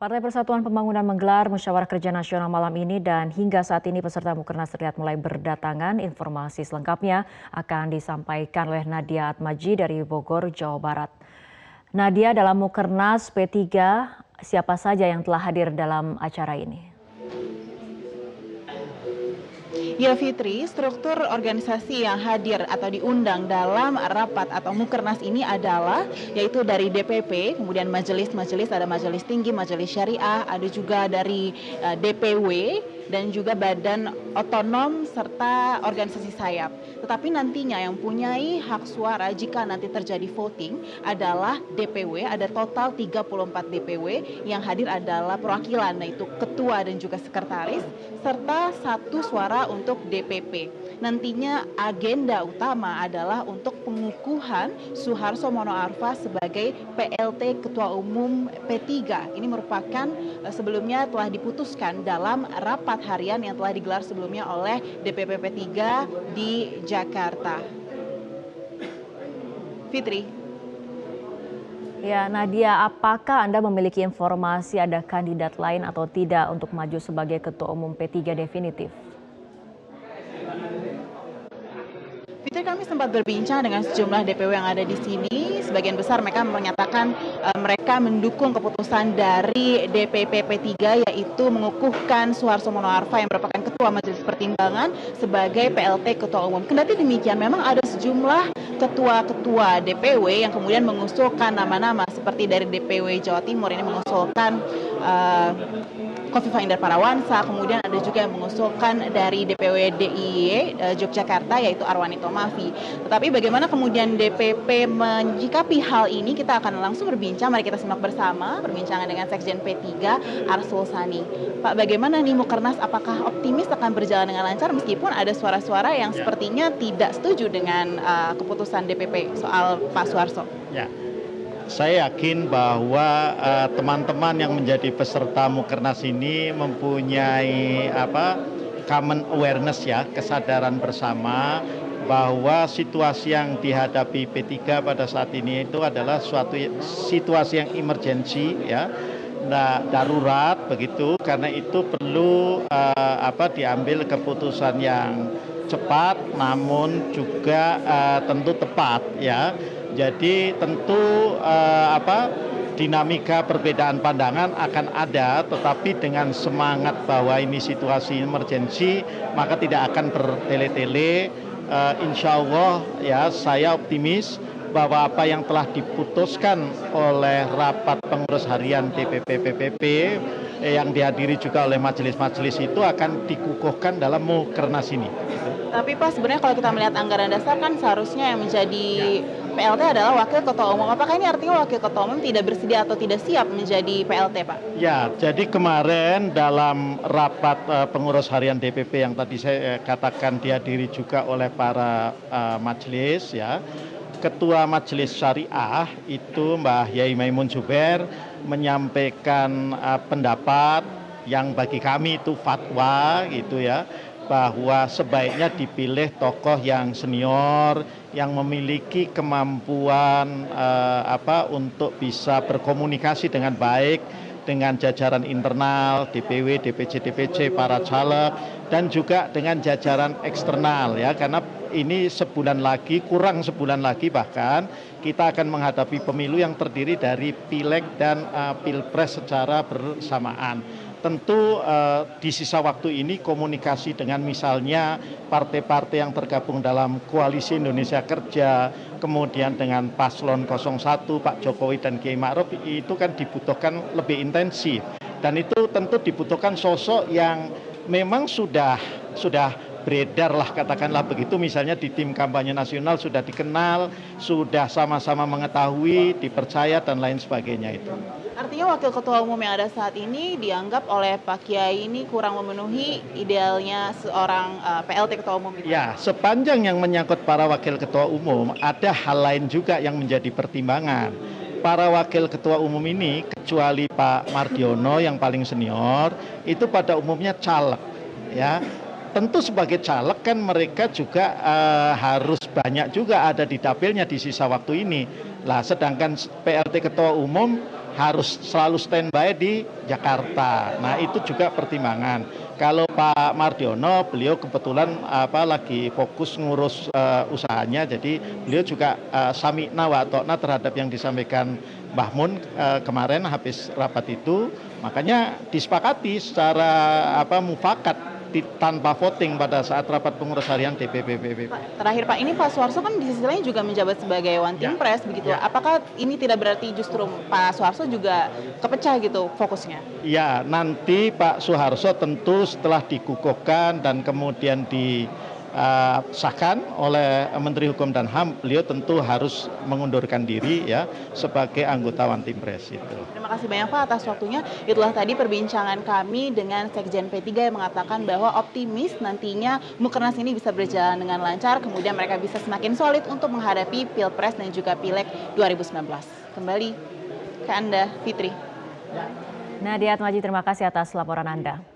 Partai Persatuan Pembangunan menggelar musyawarah kerja nasional malam ini dan hingga saat ini peserta Mukernas terlihat mulai berdatangan. Informasi selengkapnya akan disampaikan oleh Nadia Atmaji dari Bogor, Jawa Barat. Nadia, dalam Mukernas P3, siapa saja yang telah hadir dalam acara ini? Ya Fitri, struktur organisasi yang hadir atau diundang dalam rapat atau Mukernas ini adalah yaitu dari DPP, kemudian majelis-majelis, ada majelis tinggi, majelis syariah, ada juga dari DPW dan juga badan otonom serta organisasi sayap. Tetapi nantinya yang punyai hak suara jika nanti terjadi voting adalah DPW, ada total 34 DPW, yang hadir adalah perwakilan yaitu ketua dan juga sekretaris serta 1 suara untuk DPP. Nantinya agenda utama adalah untuk pengukuhan Suharto Monoarfa sebagai PLT Ketua Umum P3. Ini merupakan sebelumnya telah diputuskan dalam rapat harian yang telah digelar sebelumnya oleh DPP P3 di Jakarta. Fitri. Ya, Nadia, apakah Anda memiliki informasi ada kandidat lain atau tidak untuk maju sebagai Ketua Umum P3 definitif? Fitri, kami sempat berbincang dengan sejumlah DPW yang ada di sini. Sebagian besar mereka menyatakan mereka mendukung keputusan dari DPP P3 yaitu mengukuhkan Suharto Monoarfa yang merupakan Ketua Majelis Pertimbangan sebagai PLT Ketua Umum. Kendati demikian, memang ada sejumlah ketua-ketua DPW yang kemudian mengusulkan nama-nama seperti dari DPW Jawa Timur ini mengusulkan Khofifah Indar Parawansa, kemudian ada juga yang mengusulkan dari DPW DIY Yogyakarta yaitu Arwani Tomafi. Tetapi bagaimana kemudian DPP menyikapi hal ini, kita akan langsung berbincang. Mari kita simak bersama perbincangan dengan Sekjen P3 Arsul Sani. Pak, bagaimana nih Mukernas, apakah optimis akan berjalan dengan lancar meskipun ada suara-suara yang sepertinya tidak setuju dengan keputusan DPP soal Pak Suharto? Ya. Saya yakin bahwa teman-teman yang menjadi peserta Mukernas ini mempunyai common awareness, ya, kesadaran bersama bahwa situasi yang dihadapi P3 pada saat ini itu adalah suatu situasi yang emergensi, ya, darurat begitu. Karena itu perlu diambil keputusan yang cepat namun juga tentu tepat, ya. Jadi tentu dinamika perbedaan pandangan akan ada, tetapi dengan semangat bahwa ini situasi emergensi maka tidak akan bertele-tele. Insya Allah, ya, saya optimis bahwa apa yang telah diputuskan oleh rapat pengurus harian DPP PPP yang dihadiri juga oleh majelis-majelis itu akan dikukuhkan dalam Mukernas ini. Tapi Pak, sebenarnya kalau kita melihat anggaran dasar kan seharusnya yang menjadi PLT adalah Wakil Ketua Umum. Apakah ini artinya Wakil Ketua Umum tidak bersedia atau tidak siap menjadi PLT, Pak? Ya, jadi kemarin dalam rapat pengurus harian DPP yang tadi saya katakan dihadiri juga oleh para majelis, ya. Ketua Majelis Syariah itu Mbah Yai Maimun Zubair menyampaikan pendapat yang bagi kami itu fatwa gitu, ya, bahwa sebaiknya dipilih tokoh yang senior yang memiliki kemampuan untuk bisa berkomunikasi dengan baik dengan jajaran internal, DPW, DPC, DPC, para caleg, dan juga dengan jajaran eksternal, ya, karena ini kurang sebulan lagi bahkan kita akan menghadapi pemilu yang terdiri dari pileg dan pilpres secara bersamaan. Tentu di sisa waktu ini komunikasi dengan misalnya partai-partai yang tergabung dalam Koalisi Indonesia Kerja, kemudian dengan Paslon 01 Pak Jokowi dan Kiai Ma'ruf itu kan dibutuhkan lebih intensif. Dan itu tentu dibutuhkan sosok yang memang sudah beredar lah, katakanlah begitu, misalnya di tim kampanye nasional sudah dikenal, sudah sama-sama mengetahui, dipercaya dan lain sebagainya itu. Artinya Wakil Ketua Umum yang ada saat ini dianggap oleh Pak Kiai ini kurang memenuhi idealnya seorang PLT Ketua Umum itu? Ya, sepanjang yang menyangkut para Wakil Ketua Umum, ada hal lain juga yang menjadi pertimbangan. Para Wakil Ketua Umum ini, kecuali Pak Mardiono yang paling senior, itu pada umumnya caleg, ya. Tentu sebagai caleg kan mereka juga harus banyak juga ada di dapilnya di sisa waktu ini. Lah, sedangkan PLT Ketua Umum harus selalu standby di Jakarta. Nah, itu juga pertimbangan. Kalau Pak Mardiono, beliau kebetulan lagi fokus ngurus usahanya, jadi beliau juga sami'na wa ta'na terhadap yang disampaikan Mbah Mun kemarin habis rapat itu, makanya disepakati secara mufakat tanpa voting pada saat rapat pengurus harian DPP PPP. Terakhir Pak, ini Pak Suharso kan di sisi lain juga menjabat sebagai One Team Press begitu. Apakah ini tidak berarti justru Pak Suharso juga kepecah gitu fokusnya? Ya, nanti Pak Suharso tentu setelah dikukuhkan dan kemudian disahkan oleh Menteri Hukum dan HAM, beliau tentu harus mengundurkan diri ya sebagai anggota One Team Press itu. Terima kasih banyak Pak atas waktunya. Itulah tadi perbincangan kami dengan Sekjen P3 yang mengatakan bahwa optimis nantinya Mukernas ini bisa berjalan dengan lancar, kemudian mereka bisa semakin solid untuk menghadapi Pilpres dan juga Pileg 2019. Kembali ke Anda, Fitri. Nadia Atmaji, terima kasih atas laporan Anda.